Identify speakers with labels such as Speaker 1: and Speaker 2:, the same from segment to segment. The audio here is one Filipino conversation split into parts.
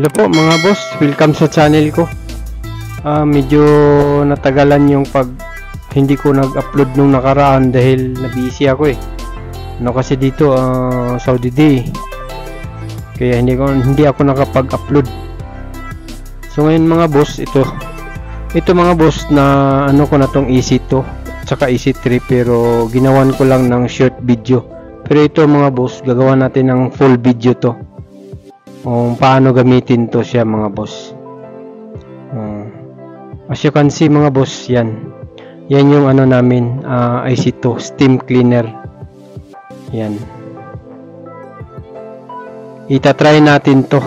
Speaker 1: Hello po mga boss, welcome sa channel ko. Medyo natagalan yung hindi ko nag-upload nung nakaraan dahil na-busy ako eh. Kasi dito Saudi Day. Kaya hindi ako nakapag-upload. So ngayon mga boss, ito mga boss na ko na tong EC2 saka EC3 pero ginawan ko lang ng short video. Pero ito mga boss, gagawa natin ng full video to. Kung paano gamitin to siya mga boss. As you can see mga boss, yan yung namin, IC2 steam cleaner. Yan, itatry natin to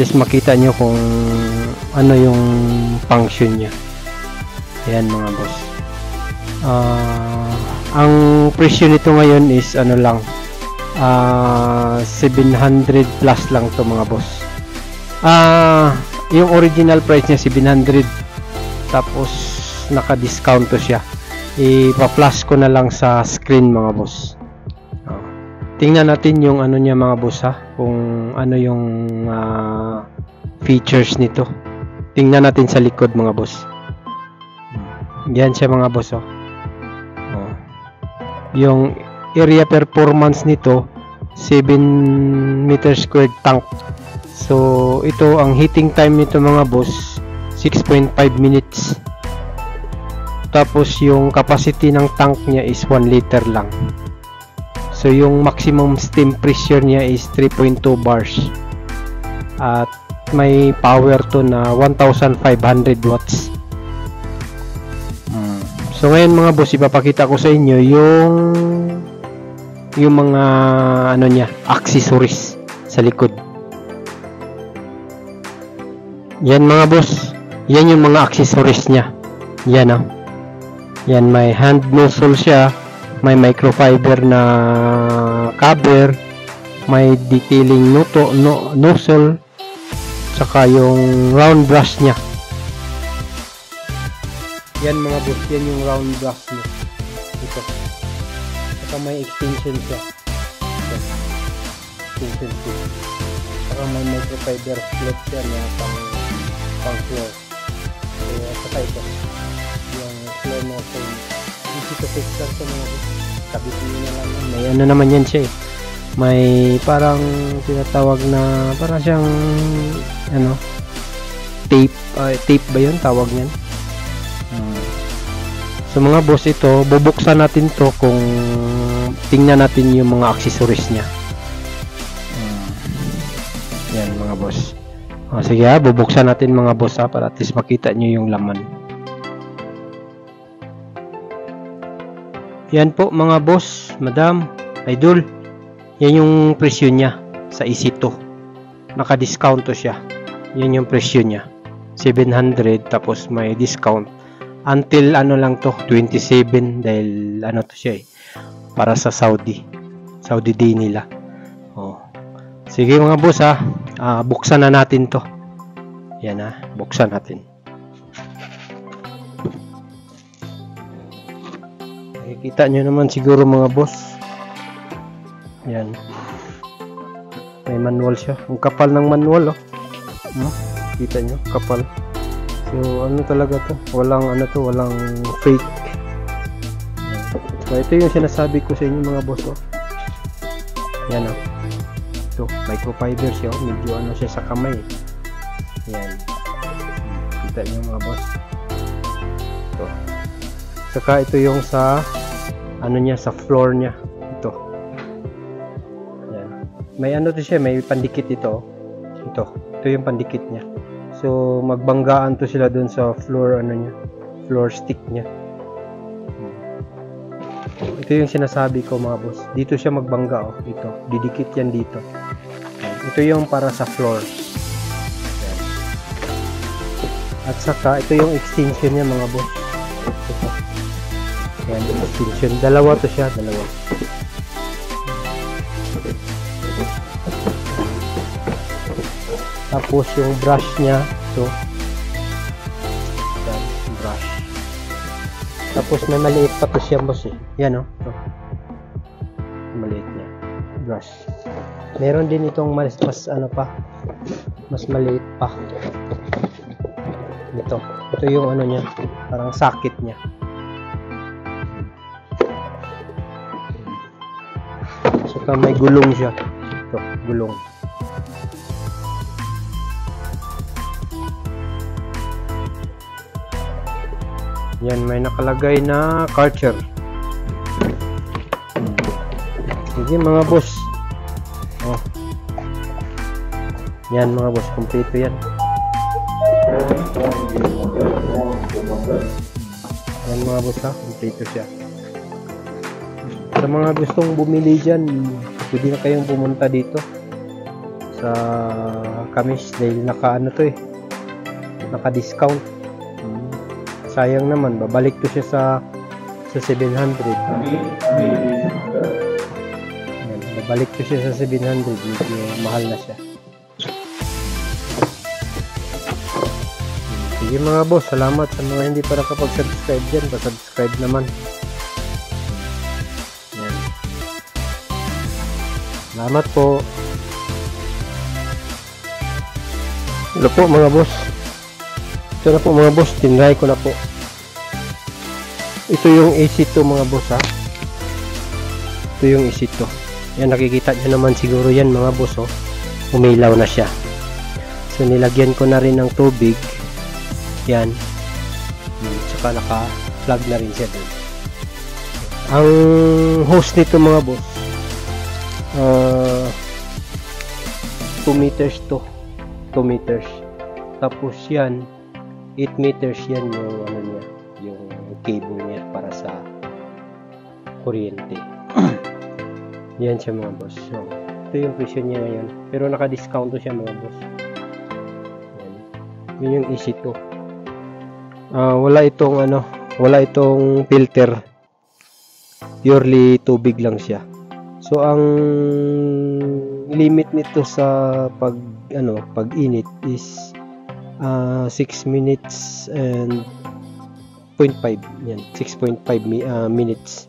Speaker 1: just makita nyo kung ano yung function nya. Yan mga boss. Ang presyo nito ngayon is lang 700 plus lang to mga boss. Yung original price niya 700, tapos naka-discount to siya. Ipa-flash ko na lang sa screen mga boss. Tingnan natin yung niya mga boss kung ano yung features nito. Tingnan natin sa likod mga boss. Yan siya mga boss. Yung area performance nito 7 meter squared tank. So ito ang heating time nito mga boss 6.5 minutes. Tapos yung capacity ng tank niya is 1 liter lang. So yung maximum steam pressure niya is 3.2 bars. At may power to na 1500 watts. So ngayon mga boss, ipapakita ko sa inyo yung mga niya, accessories sa likod. Yan mga boss, yan yung mga accessories niya. Yan yan, may hand nozzle siya, may microfiber na cover, may detailing nozzle, saka yung round brush niya. Yan mga boss, yan yung round brush niya. Ito. Saka may extension siya. Extension siya. Saka may microfiber float siya na pang floor. So, saka ito. Yung floor nozzle. Easy to fix lang ito mga boss. Kabitin nyo na lang. May naman yan siya eh. May parang tinatawag na parang siyang tape. Tape ba yun? Tawag niyan. So mga boss, ito bubuksan natin to kung tingnan natin yung mga accessories niya. Yan mga boss. Sige bubuksan natin mga boss para at least makita nyo yung laman. Yan po mga boss, madam, idol. Yan yung presyo niya sa EC2. Naka-discount to siya. Yan yung presyo niya. 700 tapos may discount. Until lang to 27 dahil to siya para sa Saudi Day nila. Sige mga boss buksan na natin to. Yan buksan natin. Nakikita nyo naman siguro mga boss. Yan, may manual siya. Ang kapal ng manual kita nyo, kapal. So talaga to, walang walang fake. So ito yung sinasabi ko sa inyo mga boss. Yan ito, microfiber siya, medyo siya sa kamay. Yan, kita niyo mga boss. Ito. Saka ito yung sa niya, sa floor niya. Ito. Yan. May to siya, may pandikit ito. Ito yung pandikit niya. So magbanggaan to sila dun sa floor niya, floor stick niya. Ito yung sinasabi ko mga boss. Dito siya magbangga ito, didikit yan dito. Ito yung para sa floor. Yan. At saka ito yung extension niya mga boss. Ito. Yan yung extension. Dalawa to siya, dalawa. Tapos yung brush niya, ito. Yan, brush. Tapos may maliit pa to siya boss Yan ito. Maliit niya. Brush. Meron din itong mas pa mas maliit pa. Ito yung ano niya, parang socket niya. Saka may gulong siya. Ito, gulong. Yan, may nakalagay na Karcher. Sige mga boss. Oh. Yan mga boss, kompleto yan. Yan mga boss ha, kompleto siya. Sa mga gustong bumili dyan, pwede na kayong pumunta dito sa Kamis dahil naka-ano to eh, naka-discount. Sayang naman, babalik to siya sa 700. Yan, babalik to siya sa 700, medyo mahal na siya. Sige mga boss, salamat sa mga hindi pa nakapag-subscribe dyan, pa-subscribe naman. Yan. Salamat po. Hello po mga boss. Ito na po mga boss, tinry ko na po. Ito yung AC2 mga boss ha. Ito yung AC2. Yan, nakikita nyo naman siguro yan mga boss oh. Umilaw na siya. So nilagyan ko na rin ng tubig. Yan. Tsaka naka-plug na rin siya dun. Ang hose nito mga boss, 2 meters to. 2 meters. Tapos yan, 8 meters yan yung ano niya, yung cable niya para sa kuryente. Yan siya mga boss. So, ito yung presyo niya ngayon. Pero naka-discount to siya mga boss. Yan. Yun yung AC2. Wala itong ano, wala itong filter. Purely tubig lang siya. So ang limit nito sa pag-init is 6 minutes and 0.5. Yan, 6.5 minutes.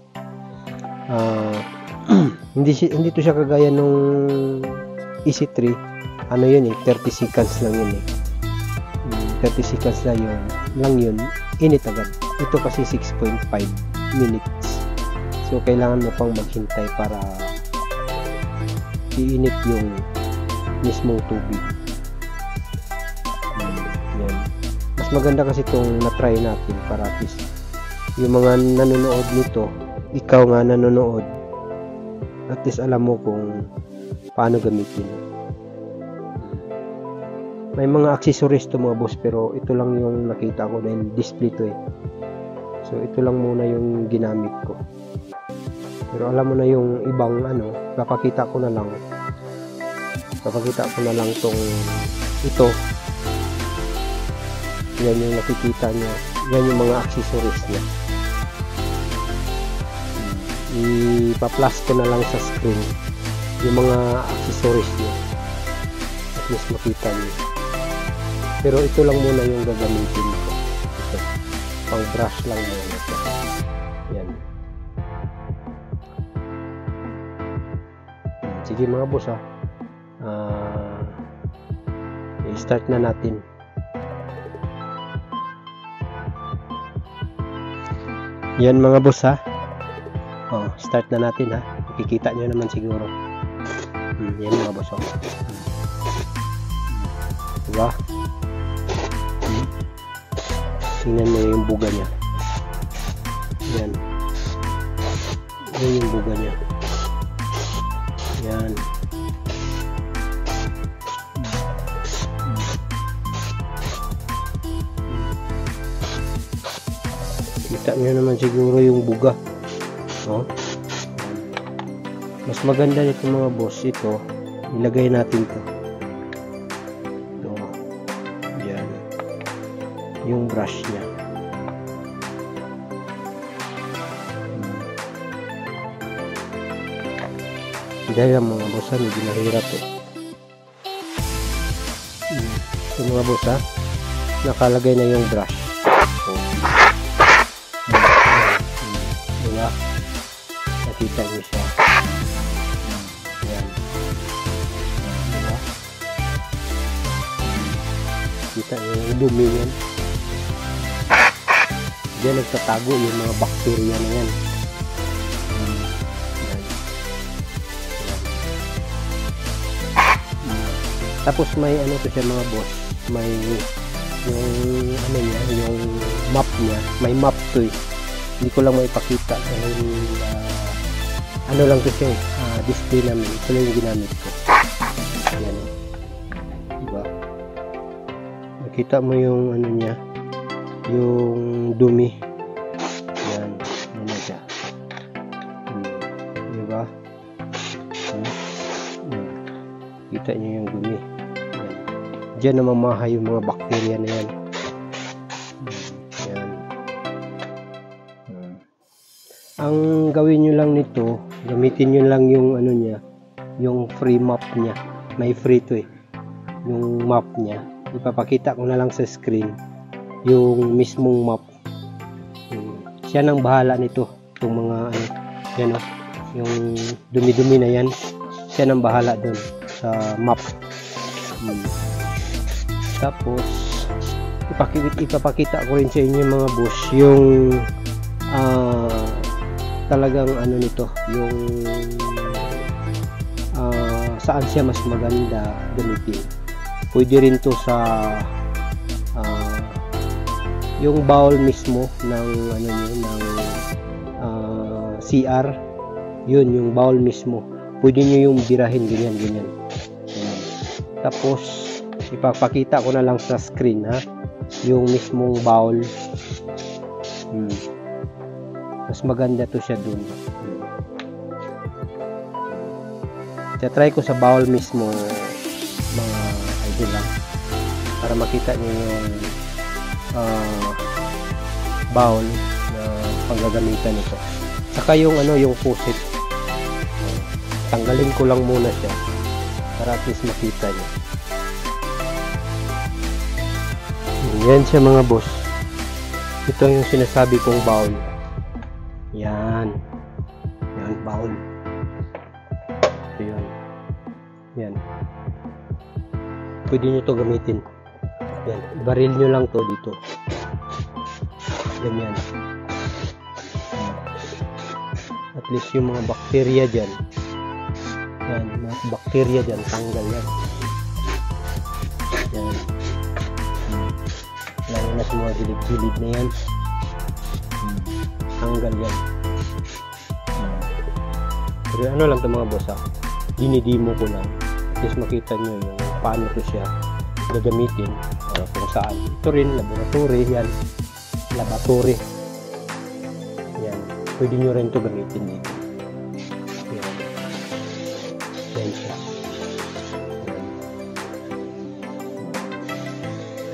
Speaker 1: Hindi to siya kagaya nung EC3. Ano yun eh, 30 seconds lang yun eh. 30 seconds lang yun, init agad. Ito kasi 6.5 minutes. So kailangan mo pang maghintay para iinit yung mismong tubig. Yan. Mas maganda kasi itong na-try natin para at least yung mga nanonood nito, ikaw nga nanonood, at least alam mo kung paano gamitin. May mga accessories to mga boss, pero ito lang yung nakita ko dahil display to eh. So ito lang muna yung ginamit ko. Pero alam mo na yung ibang ano, papakita ko na lang tong ito. Yan yung nakikita nyo. Yan yung mga accessories niya. Ipa-plus ko na lang sa screen yung mga accessories niya. At least makita nyo. Pero ito lang muna yung gagamitin ko. Ito. Pang brush lang muna ito. Yan. Sige mga boss ha. I-start na natin. Yan mga boss ha. Start na natin ha. Makikita nyo naman siguro. Yan mga boss ha. Diba? Tingnan mo yung buga niya. Yan. Yan yung buga niya. Yan. Kita nyo naman siguro yung buga. Mas maganda nito mga boss, ito ilagay natin to. Yan. Yung brush niya. Dahil mga boss, medyo mahirap eh. Ito mga boss ha, nakalagay na yung brush. Diba? Nakita niyo siya. Yan. Diba? Kita yung dumi yan. Diyan nagtatago yung mga bakterya na yan. Yan. Tapos may ano to siya mga boss, may yung ano niya, yung map niya, may map to eh. Hindi ko lang maipakita dahil ano lang to siya display namin. Ito lang yung ginamit ko. Yan. Diba? Nakita mo yung ano niya, yung dumi. Yan. Yan na siya. Diba? Kita nyo yung dumi. Yan. Diyan namamahay yung mga bakterya na yan. Yan. Ang gawin nyo lang nito, gamitin nyo lang yung ano niya, yung free map niya. May free to eh. Yung map niya. Ipapakita ko na lang sa screen yung mismong map. Siya nang bahala nito. Itong mga ano, yan o. Yung dumi-dumi na yan. Siya nang bahala doon sa map. Tapos ipapakita ko rin sa inyo mga boss yung talagang ano nito, yung saan siya mas maganda gamitin. Pwede rin to sa yung bowl mismo ng ano niyo, ng CR. Yun yung bowl mismo. Pwede niyo yung birahin ganyan. Tapos ipapakita ko na lang sa screen yung mismong bowl. Mas maganda to siya dun. Try ko sa bowl mismo mga idol lang para makita niyo yung bowl na panggagamitan nito. Saka yung ano, yung faucet. Tanggalin ko lang muna siya para at least makita niyo. Yan siya mga boss. Ito yung sinasabi kong bowl. Yan bowl. Yan. Pwede nyo to gamitin. Yan, baril nyo lang to dito. Ganyan. At least yung mga bakterya dyan. Yan, mga bakterya dyan, tanggal yan. Yan. Lalo na sa mga gilid-gilid na yan. Tanggal yan. Pero ano lang ito mga boss dinidemo ko lang. At least makita nyo yung paano to siya gagamitin kung saan. Ito rin, laboratory yan. Laboratory. Yan. Pwede nyo rin to gamitin dito. Yan. Yan siya.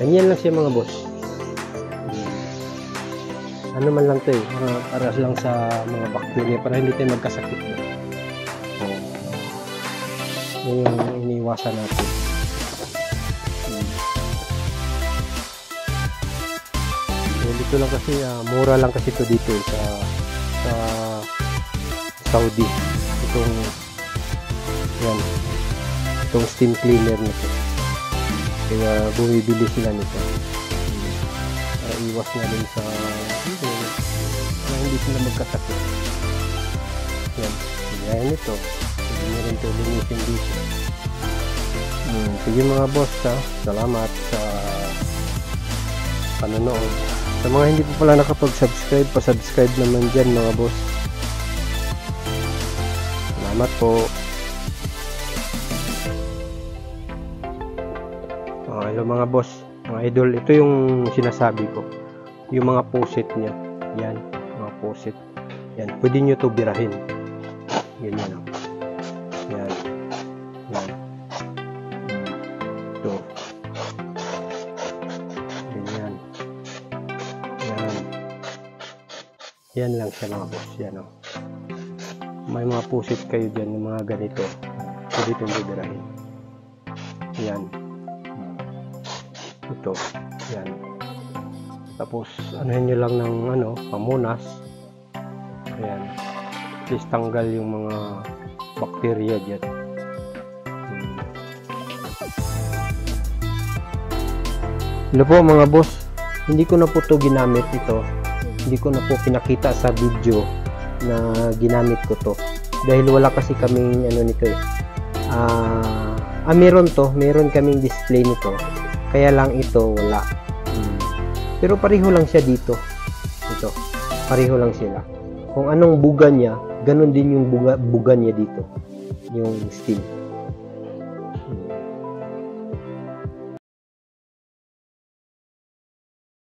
Speaker 1: Ganyan lang siya mga boss. Ano man lang to para lang sa mga bakterya para hindi tayo magkasakit. Yun yung iniiwasan natin. Dito lang kasi mura lang kasi ito dito sa Saudi. Itong steam cleaner nito. Kaya bumibili sila nito. Para iwas na din sa hindi sila magkasakit. Yan ito. Hindi nyo rin ito linisin dito. Sige mga boss salamat sa panonood. Sa mga hindi po pala nakapag-subscribe, pa-subscribe naman dyan mga boss. Salamat po. Hello mga boss, mga idol, ito yung sinasabi ko. Yung mga faucet niya. Yan, mga faucet. Yan, pwede nyo ito birahin. Ganyan o. Yan. Ito. Ganyan. Yan lang siya mga boss. Yan o. May mga faucet kayo dyan, yung mga ganito. Pwede itong bibirahin. Yan. Ito. Yan. Tapos, anuhin nyo lang ng pamunas. Ayan. Please tanggal yung mga bakterya dyan. Hello po mga boss, hindi ko na po to ginamit ito. Hindi ko na po pinakita sa video na ginamit ko to. Dahil wala kasi kaming ano nito eh. Meron kaming display nito. Kaya lang ito wala. Pero pareho lang siya dito. Ito, pareho lang sila. Kung anong buga niya, ganun din yung buga niya dito. Yung steel.